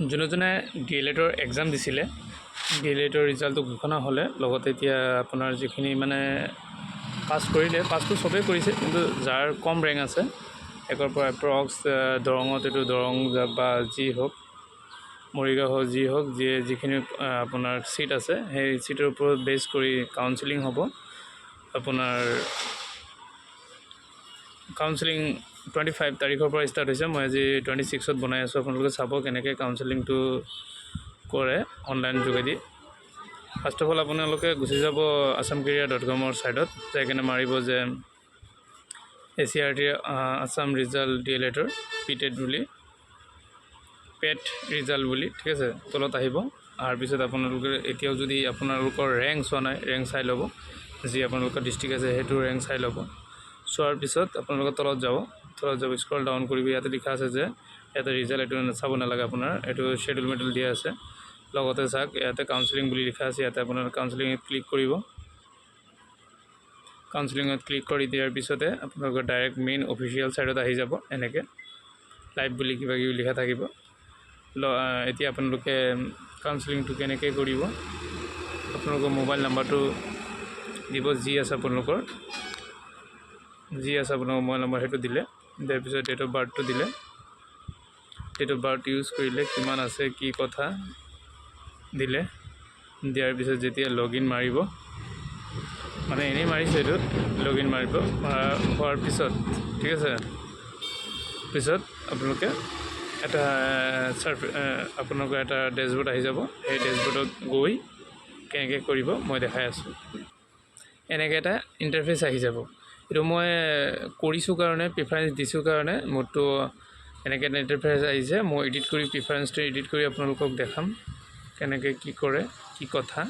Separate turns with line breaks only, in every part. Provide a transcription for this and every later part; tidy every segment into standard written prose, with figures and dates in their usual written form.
যোনে D.El.Edৰ এক্সাম দিছিলে D.El.Edৰ ৰিজাল্টটো ঘোষণা হ'লে লগতে এতিয়া আপোনাৰ যিখিনি মানে পাছ কৰিলে পাছটো চবেই কৰিছে কিন্তু যাৰ কম ৰেংক আছে একৰ পৰা এপ্ৰক্স দৰঙত এইটো দৰং বা যি হওক মৰিগাঁও হওক যি হওক যিখিনি আপোনাৰ সিট আছে সেই সিটৰ ওপৰত বেছ কৰি কাউন্সেলিং হ'ব আপোনাৰ কাউন্সেলিং 25 তাৰিখৰ পৰা ষ্টাৰ্ট হৈছে মই আজি 26ত বনাই আছোঁ আপোনালোকে চাব কেনেকৈ কাউন্সেলিংটো কৰে অনলাইন যোগেদি ফাৰ্ষ্ট অফ অল আপোনালোকে গুচি যাব assamcareer.com সাইটত যাই কিনে মাৰিব যে SCERT আসাম ৰিজাল্ট D.El.Edৰ পিটেড বুলি পেট ৰিজাল্ট বুলি ঠিক আছে তলত আহিব আৰু পিছত আপোনালোকে এতিয়াও যদি আপোনালোকৰ ৰেংক চোৱা নাই ৰেংক চাই ল'ব যি আপোনালোকৰ ডিস্ট্ৰিক্ট আছে সেইটো ৰেংক চাই ল'ব চোৱাৰ পিছত আপোনালোকে তলত যাব স্ক্ৰল ডাউন কৰিব ইয়াতে লিখা আছে যে ইয়াতে ৰিজাল্ট এইটো চাব নালাগে আপোনাৰ এইটো শেডিউল মেডুল দিয়া আছে লগতে চাওক ইয়াতে কাউন্সেলিং বুলি লিখা আছে ইয়াতে আপোনাৰ কাউন্সেলিংত ক্লিক কৰিব কাউন্সেলিংত ক্লিক কৰি দিয়াৰ পিছতে আপোনালোকৰ ডাইৰেক্ট মেইন অফিচিয়েল সাইটত আহি যাব এনেকৈ লাইভ বুলি কিবা কিবি লিখা থাকিব এতিয়া আপোনালোকে কাউন্সেলিংটো কেনেকৈ কৰিব আপোনালোকৰ মোবাইল নাম্বাৰটো দিব যি আছে আপোনালোকৰ মোবাইল নাম্বাৰ সেইটো দিলে তাৰ পিছত ডেট অফ বাৰ্থটো দিলে ডেট অফ বাৰ্থ ইউজ কৰিলে কিমান আছে কি কথা দিলে দিয়াৰ পিছত যেতিয়া লগইন মাৰিব মানে এনেই মাৰিছে এইটো লগইন মাৰিব হোৱাৰ পিছত ঠিক আছে পিছত আপোনালোকে এটা আপোনালোকৰ এটা ডেছবৰ্ড আহি যাব এই ডেছবৰ্ডত গৈ কেনেকৈ কৰিব মই দেখাই আছোঁ এনেকৈ এটা ইণ্টাৰফেচ আহি যাব এইটো মই কৰিছোঁ কাৰণে প্ৰিফাৰেঞ্চ দিছোঁ কাৰণে মোৰতো এনেকৈ এটা ইণ্টাৰফেচ আহিছে মই এডিট কৰি প্ৰিফাৰেঞ্চটো এডিট কৰি আপোনালোকক দেখাম কেনেকৈ কি কৰে কি কথা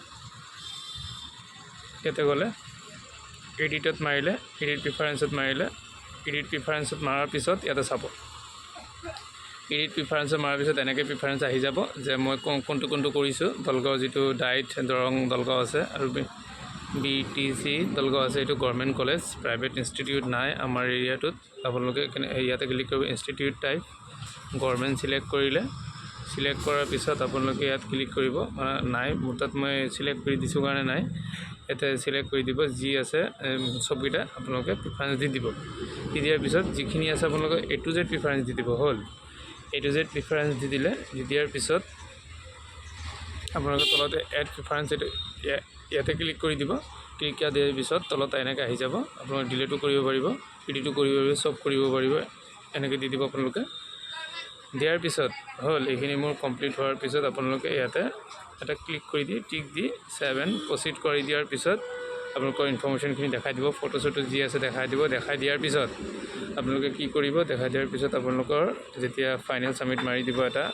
ইয়াতে গ'লে এডিটত মাৰিলে এডিট প্ৰিফাৰেঞ্চত মাৰাৰ পিছত ইয়াতে চাব এডিট প্ৰিফাৰেঞ্চত মাৰাৰ পিছত এনেকৈ প্ৰিফাৰেঞ্চ আহি যাব যে মই কোনটো কৰিছোঁ দলগাঁও যিটো ডাইট দৰং দলগাঁও আছে আৰু BTC দলগাঁও আছে এইটো গভৰ্ণমেণ্ট কলেজ প্ৰাইভেট ইনষ্টিটিউট নাই আমাৰ এৰিয়াটোত আপোনালোকে ইয়াতে ক্লিক কৰিব ইনষ্টিটিউট টাইপ গভৰ্ণমেণ্ট চিলেক্ট কৰিলে সিলেক্ট কৰাৰ পিছত আপোনালোকে ইয়াত ক্লিক কৰিব নাই মোৰ তাত মই সিলেক্ট কৰি দিছোঁ কাৰণে নাই ইয়াতে সিলেক্ট কৰি দিব যি আছে সবকেইটা আপোনালোকে প্ৰিফাৰেঞ্চ দি দিব দি দিয়াৰ পিছত যিখিনি আছে আপোনালোকে A to Z প্ৰিফাৰেঞ্চ দি দিব হ'ল A to Z প্ৰিফাৰেঞ্চ দি দিলে দি দিয়াৰ পিছত আপোনালোকে তলতে এড প্ৰিফাৰেঞ্চ ইয়াতে ক্লিক কৰি দিব ক্লিক দিয়াৰ পিছত তলত এনেকৈ আহি যাব আপোনালোকে ডিলিটো কৰিব পাৰিব এডিটো কৰিব পাৰিব চব কৰিব পাৰিব এনেকৈ দি দিব আপোনালোকে দিয়াৰ পিছত হ'ল এইখিনি মোৰ কমপ্লিট হোৱাৰ পিছত আপোনালোকে ইয়াতে এটা ক্লিক কৰি দি টিক দি 7 প্ৰচিড কৰি দিয়াৰ পিছত আপোনালোকৰ ইনফৰমেশ্যনখিনি দেখাই দিব ফটো চটো যি আছে দেখাই দিয়াৰ পিছত আপোনালোকে কি কৰিব দেখাই দিয়াৰ পিছত আপোনালোকৰ যেতিয়া ফাইনেল সাবমিট মাৰি দিব এটা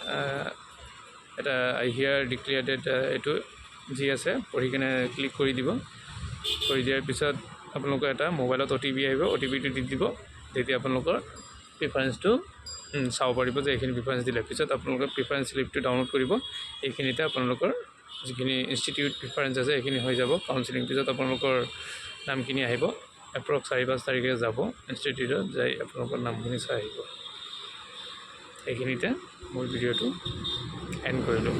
আই হিয়াৰ ডিক্লেয়াৰ্ড এইটো যি আছে পঢ়ি কিনে ক্লিক কৰি দিব কৰি দিয়াৰ পিছত আপোনালোকৰ এটা মোবাইলত OTP আহিব OTPটো দি দিব তেতিয়া আপোনালোকৰ প্ৰিফাৰেঞ্চটো চাব পাৰিব যে এইখিনি প্ৰিফাৰেঞ্চ দিলে পিছত আপোনালোকৰ প্ৰিফাৰেঞ্চ স্লিপটো ডাউনলোড কৰিব এইখিনিতে আপোনালোকৰ যিখিনি ইনষ্টিটিউট প্ৰিফাৰেঞ্চ আছে এইখিনি হৈ যাব কাউন্সেলিং পিছত আপোনালোকৰ নামখিনি আহিব এপ্ৰক্স 4-5 তাৰিখে যাব ইনষ্টিটিউটত যাই আপোনালোকৰ নামখিনি চাই আহিব এইখিনিতে মোৰ ভিডিঅ'টো এণ্ড কৰিলোঁ